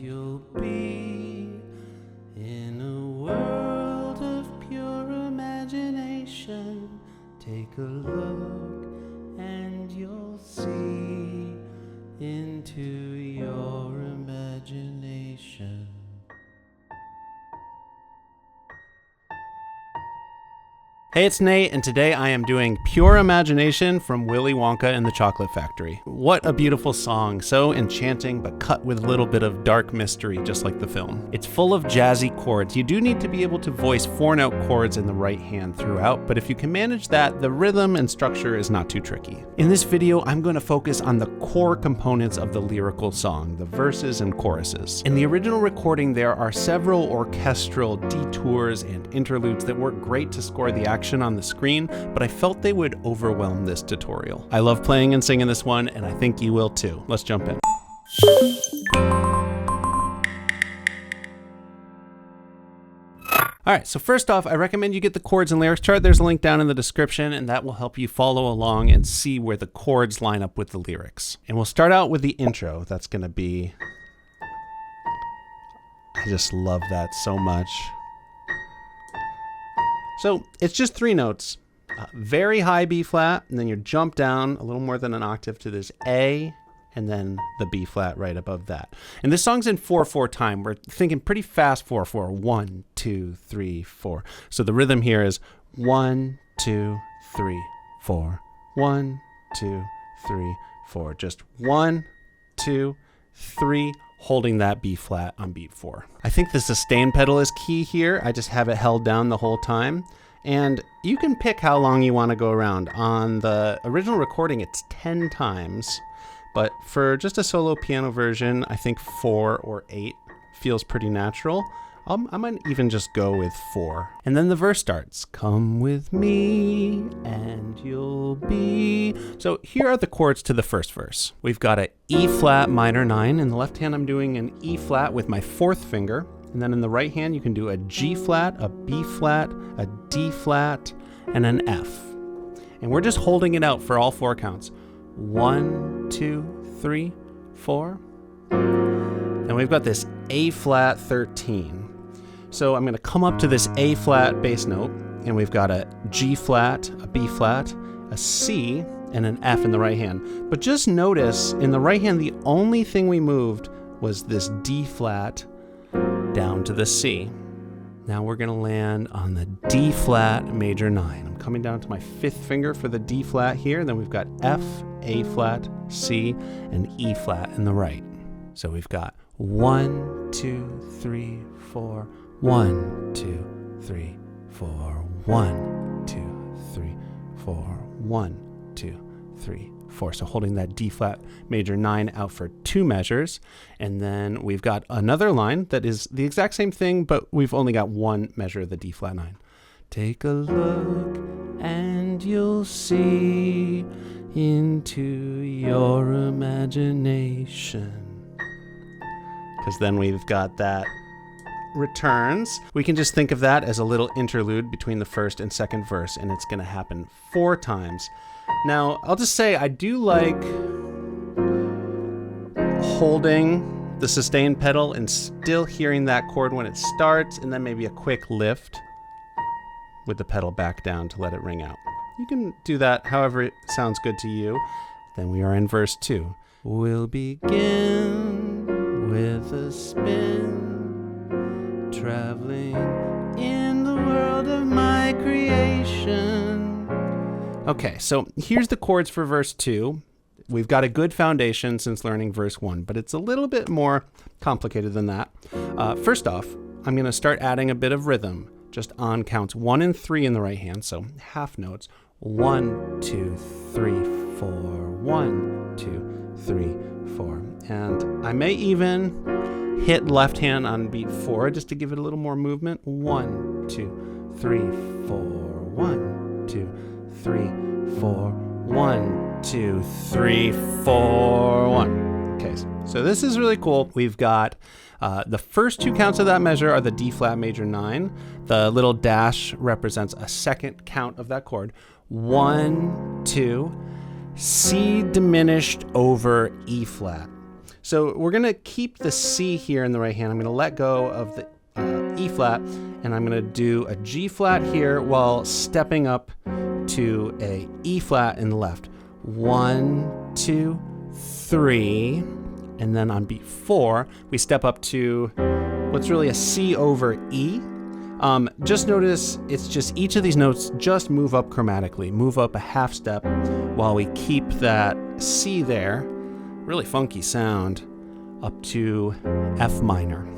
you'll be in a world of pure imagination. Take a look and you'll see into your imagination. Hey, it's Nate, and today I am doing Pure Imagination from Willy Wonka and the Chocolate Factory. What a beautiful song, so enchanting but cut with a little bit of dark mystery, just like the film. It's full of jazzy chords. You do need to be able to voice 4-note chords in the right hand throughout, but if you can manage that, the rhythm and structure is not too tricky. In this video, I'm going to focus on the core components of the lyrical song, the verses and choruses. In the original recording, there are several orchestral detours and interludes that work great to score the action on the screen, but I felt they would overwhelm this tutorial. I love playing and singing this one, and I think you will too. Let's jump in. All right, so first off, I recommend you get the chords and lyrics chart. There's a link down in the description, and that will help you follow along and see where the chords line up with the lyrics. And we'll start out with the intro. That's gonna be, I just love that so much. So it's just 3 notes, very high B flat, and then you jump down a little more than an octave to this A, and then the B flat right above that. And this song's in 4/4 time. We're thinking pretty fast 4/4, 1, 2, 3, 4. So the rhythm here is 1, 2, 3, 4, 1, 2, 3, 4. Just 1, 2, 3. Holding that B flat on beat 4. I think the sustain pedal is key here. I just have it held down the whole time. And you can pick how long you want to go around. On the original recording, it's 10 times. But for just a solo piano version, I think 4 or 8 feels pretty natural. I might even just go with 4. And then the verse starts. Come with me and you'll be. So here are the chords to the first verse. We've got a E flat minor 9. In the left hand, I'm doing an E flat with my 4th finger. And then in the right hand, you can do a G flat, a B flat, a D flat, and an F. And we're just holding it out for all 4 counts. 1, 2, 3, 4. Then we've got this A flat 13. So I'm going to come up to this A flat bass note, and we've got a G flat, a B flat, a C, and an F in the right hand. But just notice, in the right hand, the only thing we moved was this D flat down to the C. Now we're going to land on the D flat major 9. I'm coming down to my 5th finger for the D flat here, and then we've got F, A flat, C, and E flat in the right. So we've got 1, 2, 3, 4, 1, 2, 3, 4, 1, 2, 3, 4, 1, 2, 3, 4. So holding that D flat major 9 out for 2 measures. And then we've got another line that is the exact same thing, but we've only got 1 measure of the D flat 9. Take a look and you'll see into your imagination. Because then we've got that returns. We can just think of that as a little interlude between the first and second verse, and it's going to happen 4 times. Now, I'll just say I do like holding the sustain pedal and still hearing that chord when it starts, and then maybe a quick lift with the pedal back down to let it ring out. You can do that however it sounds good to you. Then we are in verse 2. We'll begin with a spin, traveling in the world of my creation. Okay, so here's the chords for verse 2. We've got a good foundation since learning verse 1, but it's a little bit more complicated than that. First off, I'm going to start adding a bit of rhythm just on counts 1 and 3 in the right hand, so half notes. 1, 2, 3, 4, 1, 2, 3, 4. And I may even hit left hand on beat 4 just to give it a little more movement. 1, 2, 3, 4, 1, 2, 3, 4, 1, 2, 3, 4, 1. Okay, so this is really cool. We've got the first 2 counts of that measure are the D flat major 9. The little dash represents a second count of that chord. 1, 2, C diminished over E flat. So we're going to keep the C here in the right hand. I'm going to let go of the E flat, and I'm going to do a G flat here while stepping up to a E flat in the left. 1, 2, 3, and then on beat 4, we step up to what's really a C over E. Just notice it's just each of these notes just move up chromatically, move up a half step while we keep that C there, really funky sound, up to F minor.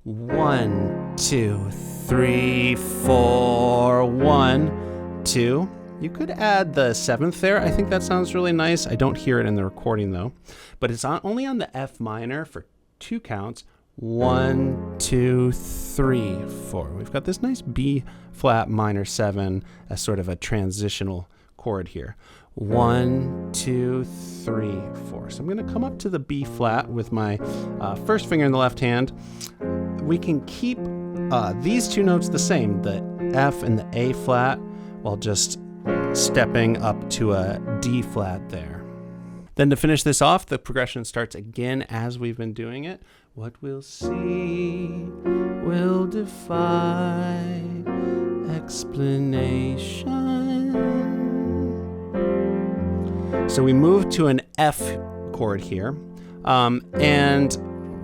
1, 2, 3, 4, 1, 2. You could add the 7th there. I think that sounds really nice. I don't hear it in the recording though, but it's only on the F minor for 2 counts. 1, 2, 3, 4. We've got this nice B flat minor 7 as sort of a transitional chord here. 1, 2, 3, 4. So I'm going to come up to the B flat with my first finger in the left hand. We can keep these 2 notes the same, the F and the A flat, while just stepping up to a D flat there. Then to finish this off, the progression starts again as we've been doing it. What we'll see will defy explanation. So we move to an F chord here, and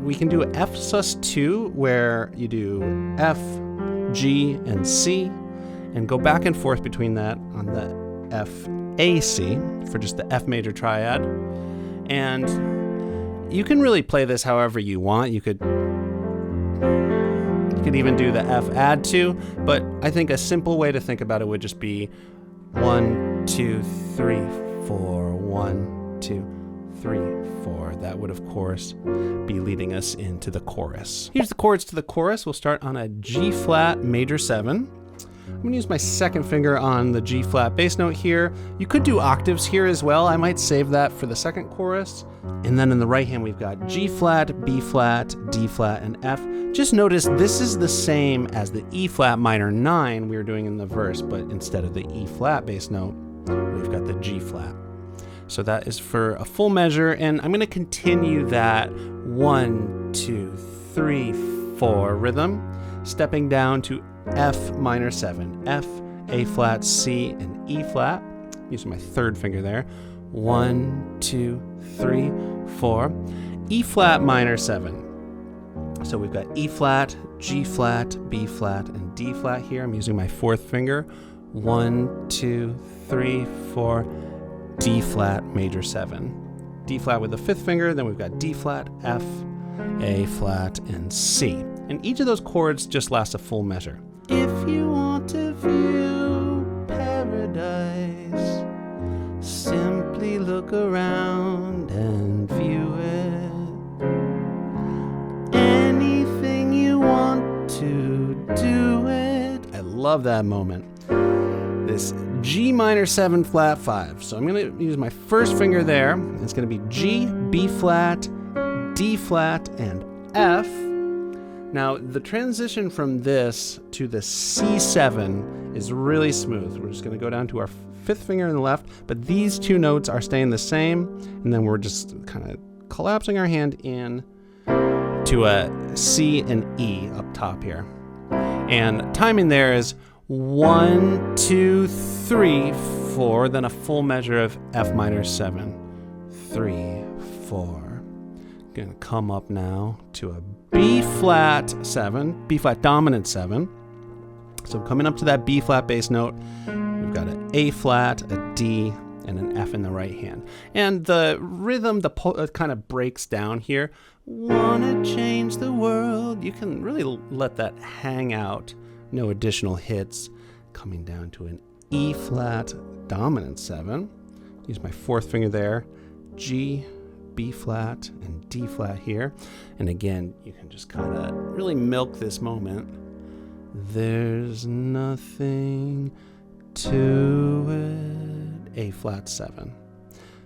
we can do F sus2, where you do F, G, and C, and go back and forth between that on the F, A, C for just the F major triad. And you can really play this however you want. You could even do the F add 2, but I think a simple way to think about it would just be 1, 2, 3, 4, 1, 2, 3, 4. That would, of course, be leading us into the chorus. Here's the chords to the chorus. We'll start on a G flat major 7. I'm going to use my second finger on the G flat bass note here. You could do octaves here as well. I might save that for the second chorus. And then in the right hand, we've got G flat, B flat, D flat, and F. Just notice this is the same as the E flat minor 9 we were doing in the verse, but instead of the E flat bass note, we've got the G flat. So that is for a full measure, and I'm going to continue that 1, 2, 3, 4 rhythm, stepping down to F minor 7, F, A flat, C, and E flat. Using my third finger there. 1, 2, 3, 4. E flat minor 7. So we've got E flat, G flat, B flat, and D flat here. I'm using my fourth finger. 1, 2, 3, 4. D flat major 7. D flat with the fifth finger. Then we've got D flat, F, A flat, and C. And each of those chords just lasts a full measure. If you want to view paradise, simply look around and view it. Anything you want to do it. I love that moment. This G minor 7 flat 5. So I'm going to use my first finger there. It's going to be G, B flat, D flat, and F. Now, the transition from this to the C7 is really smooth. We're just going to go down to our fifth finger in the left, but these 2 notes are staying the same, and then we're just kind of collapsing our hand in to a C and E up top here. And timing there is 1, 2, 3, 4, then a full measure of F minor 7, 3, 4. Gonna come up now to a B flat 7, B flat dominant 7. So coming up to that B flat bass note, we've got an A flat, a D, and an F in the right hand. And the rhythm, kind of breaks down here. Wanna change the world. You can really let that hang out. No additional hits. Coming down to an E flat dominant 7. Use my fourth finger there. G, B flat, and D flat here. And again, you can just kind of really milk this moment. There's nothing to it. A flat 7.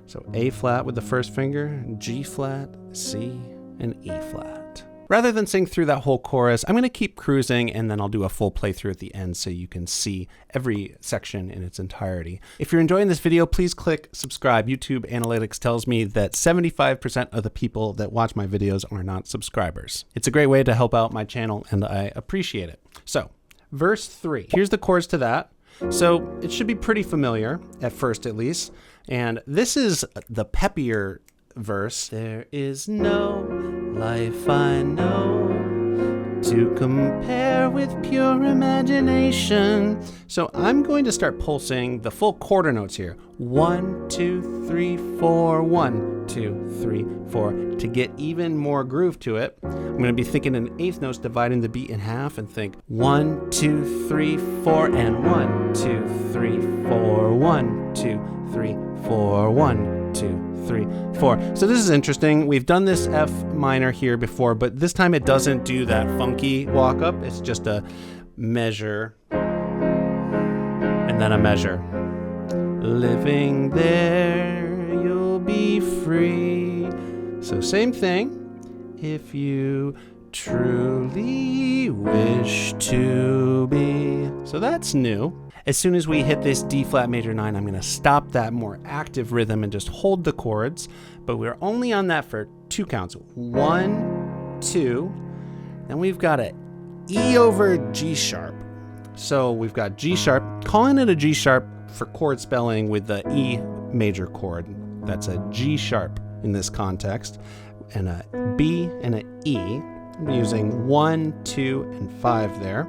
So A flat with the first finger, G flat, C, and E flat. rather than sing through that whole chorus, I'm going to keep cruising and then I'll do a full playthrough at the end so you can see every section in its entirety. If you're enjoying this video, please click subscribe. YouTube analytics tells me that 75% of the people that watch my videos are not subscribers. It's a great way to help out my channel and I appreciate it. So, verse 3. Here's the chords to that. So it should be pretty familiar, at first at least. And this is the peppier verse. There is no life I know to compare with pure imagination. So I'm going to start pulsing the full quarter notes here. 1, 2, 3, 4, 1, 2, 3, 4. To get even more groove to it, I'm going to be thinking in eighth notes, dividing the beat in half and think 1, 2, 3, 4, and 1, 2, 3, 4, 1, 2, 3, 4, 1, 2, 3, 4. So this is interesting. We've done this F minor here before, but this time it doesn't do that funky walk up. It's just a measure and then a measure. Living there, you'll be free. So same thing. If you truly wish to be. So that's new. As soon as we hit this D flat major 9, I'm going to stop that more active rhythm and just hold the chords. But we're only on that for 2 counts. 1, 2. Then we've got a E over G sharp. So we've got G sharp, calling it a G sharp for chord spelling with the E major chord. That's a G sharp in this context. And a B and an E. I'm using 1, 2, and 5 there.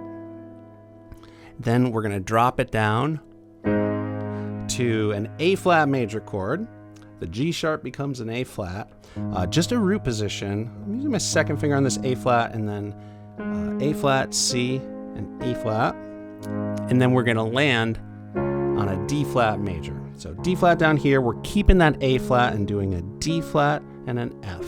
Then we're going to drop it down to an A flat major chord. The G sharp becomes an A flat. Just a root position. I'm using my second finger on this A flat and then A flat, C, and E flat. And then we're going to land on a D flat major. So D flat down here, we're keeping that A flat and doing a D flat and an F.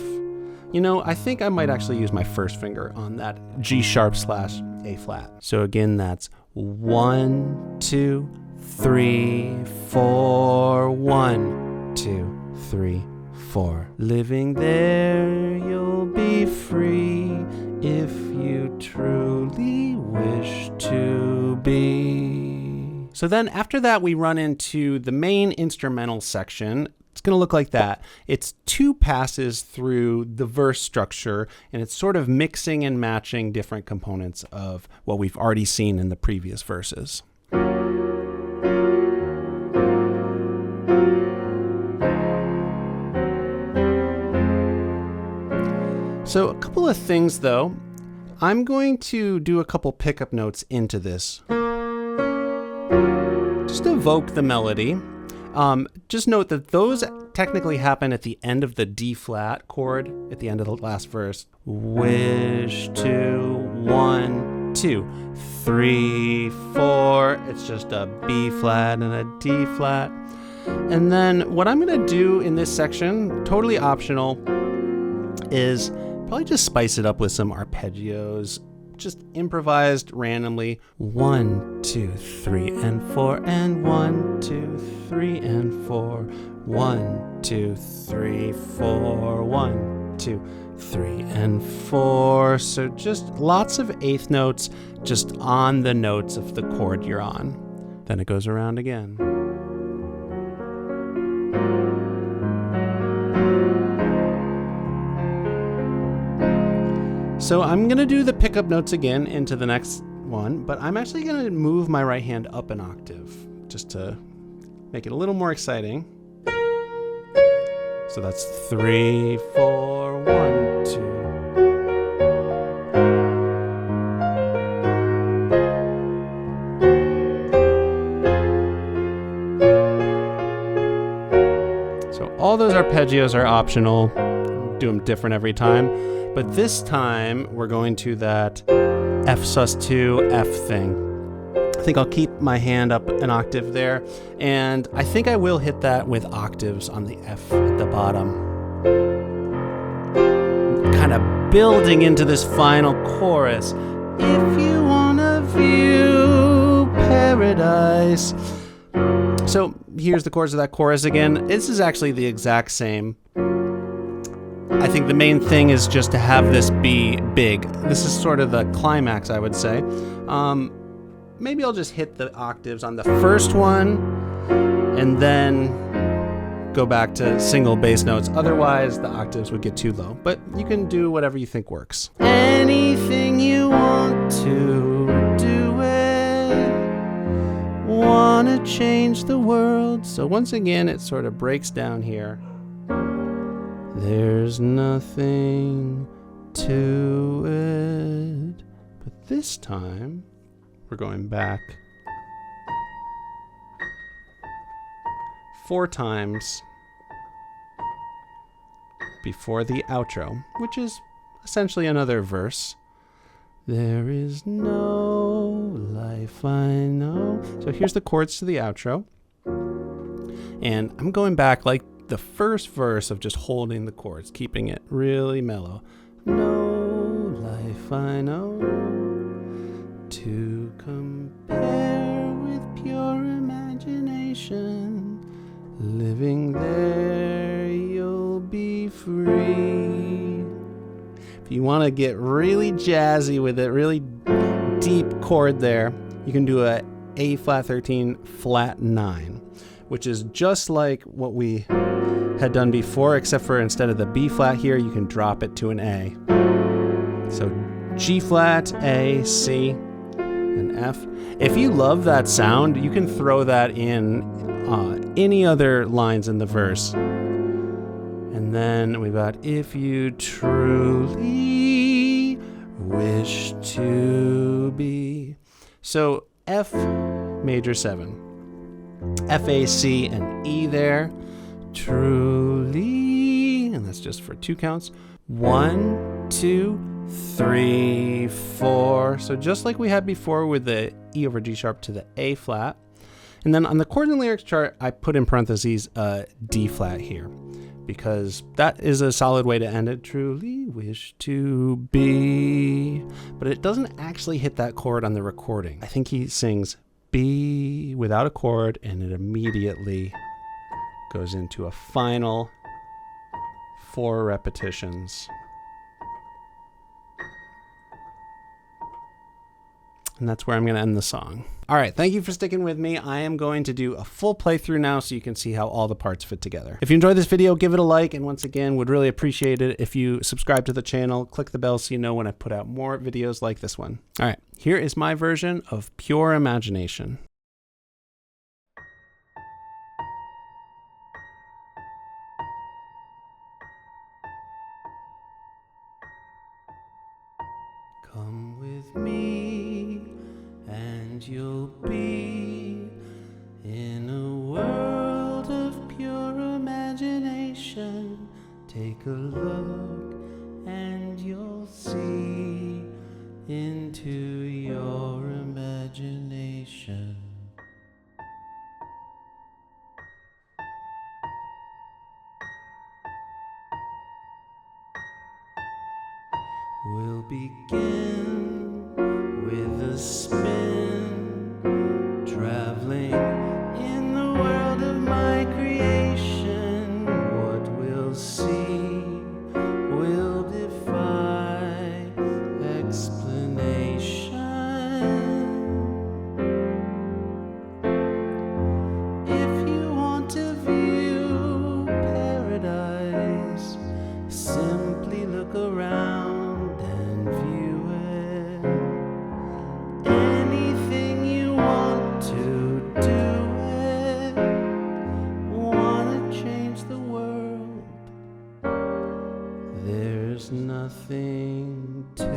You know, I think I might actually use my first finger on that G sharp slash A flat. So again, that's 1, 2, 3, 4, 1, 2, 3, 4. Living there, you'll be free if you truly wish to be. So then after that, we run into the main instrumental section. It's going to look like that. It's 2 passes through the verse structure, and it's sort of mixing and matching different components of what we've already seen in the previous verses. So a couple of things though. I'm going to do a couple pickup notes into this. Just to evoke the melody. Just note that those technically happen at the end of the D flat chord, at the end of the last verse. Wish to 1, 2, 3, 4. It's just a B flat and a D flat. And then what I'm going to do in this section, totally optional, is probably just spice it up with some arpeggios. Just improvised randomly. 1, 2, 3, and 4, and 1, 2, 3, and 4. 1, 2, 3, 4. 1, 2, 3, and 4. So just lots of eighth notes just on the notes of the chord you're on. Then it goes around again. So I'm going to do the pickup notes again into the next one, but I'm actually going to move my right hand up an octave just to make it a little more exciting. So that's 3, 4, 1, 2. So all those arpeggios are optional. Do them different every time. But this time, we're going to that F sus2 F thing. I think I'll keep my hand up an octave there, and I think I will hit that with octaves on the F at the bottom. Kind of building into this final chorus. If you wanna view paradise. So here's the chords of that chorus again. This is actually the exact same I think the main thing is just to have this be big. This is sort of the climax, I would say. Maybe I'll just hit the octaves on the first one and then go back to single bass notes. Otherwise, the octaves would get too low. But you can do whatever you think works. Anything you want to do it. Wanna change the world. So once again, it sort of breaks down here. There's nothing to it. But this time, we're going back 4 times before the outro, which is essentially another verse. There is no life I know. So here's the chords to the outro. And I'm going back like the first verse of just holding the chords, keeping it really mellow. No life I know to compare with pure imagination. Living there, you'll be free. If you want to get really jazzy with it, really deep chord there, you can do a A flat 13 flat 9, which is just like what we had done before, except for instead of the B flat here, you can drop it to an A. So G flat, A, C, and F. If you love that sound, you can throw that in any other lines in the verse. And then we've got if you truly wish to be. So F major 7, F, A, C, and E there. Truly, and that's just for 2 counts. 1, 2, 3, 4. So just like we had before with the E over G sharp to the A flat. And then on the chords and lyrics chart, I put in parentheses D flat here, because that is a solid way to end it. Truly wish to be. But it doesn't actually hit that chord on the recording. I think he sings B without a chord, and it immediately goes into a final 4 repetitions. And that's where I'm going to end the song. All right, thank you for sticking with me. I am going to do a full playthrough now so you can see how all the parts fit together. If you enjoyed this video, give it a like, and once again, would really appreciate it if you subscribe to the channel, click the bell so you know when I put out more videos like this one. All right, here is my version of Pure Imagination. Come with me and you'll be in a world of pure imagination. Take a look and you'll see into your imagination. We'll begin with a spin, traveling in the world of my creation. What we'll see will defy explanation. If you want to view paradise, simply look around. There's nothing to it.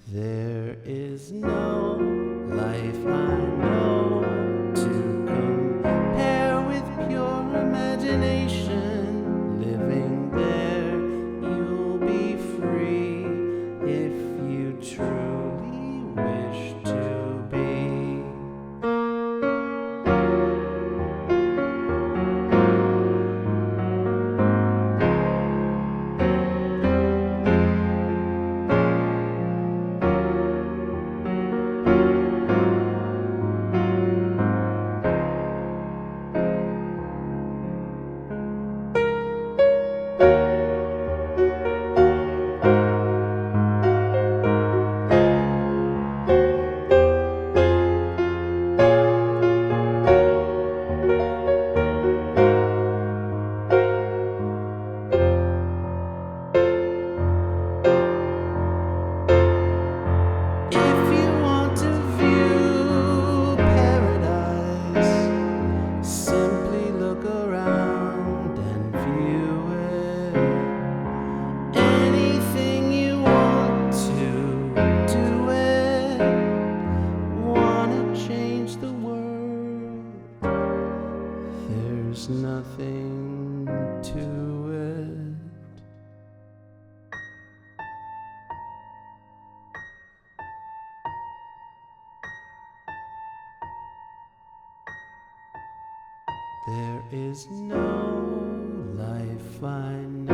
There is no life I know to compare with pure imagination. Living there, you'll be free if you truly wish to be. nothing to it. There is no life I know.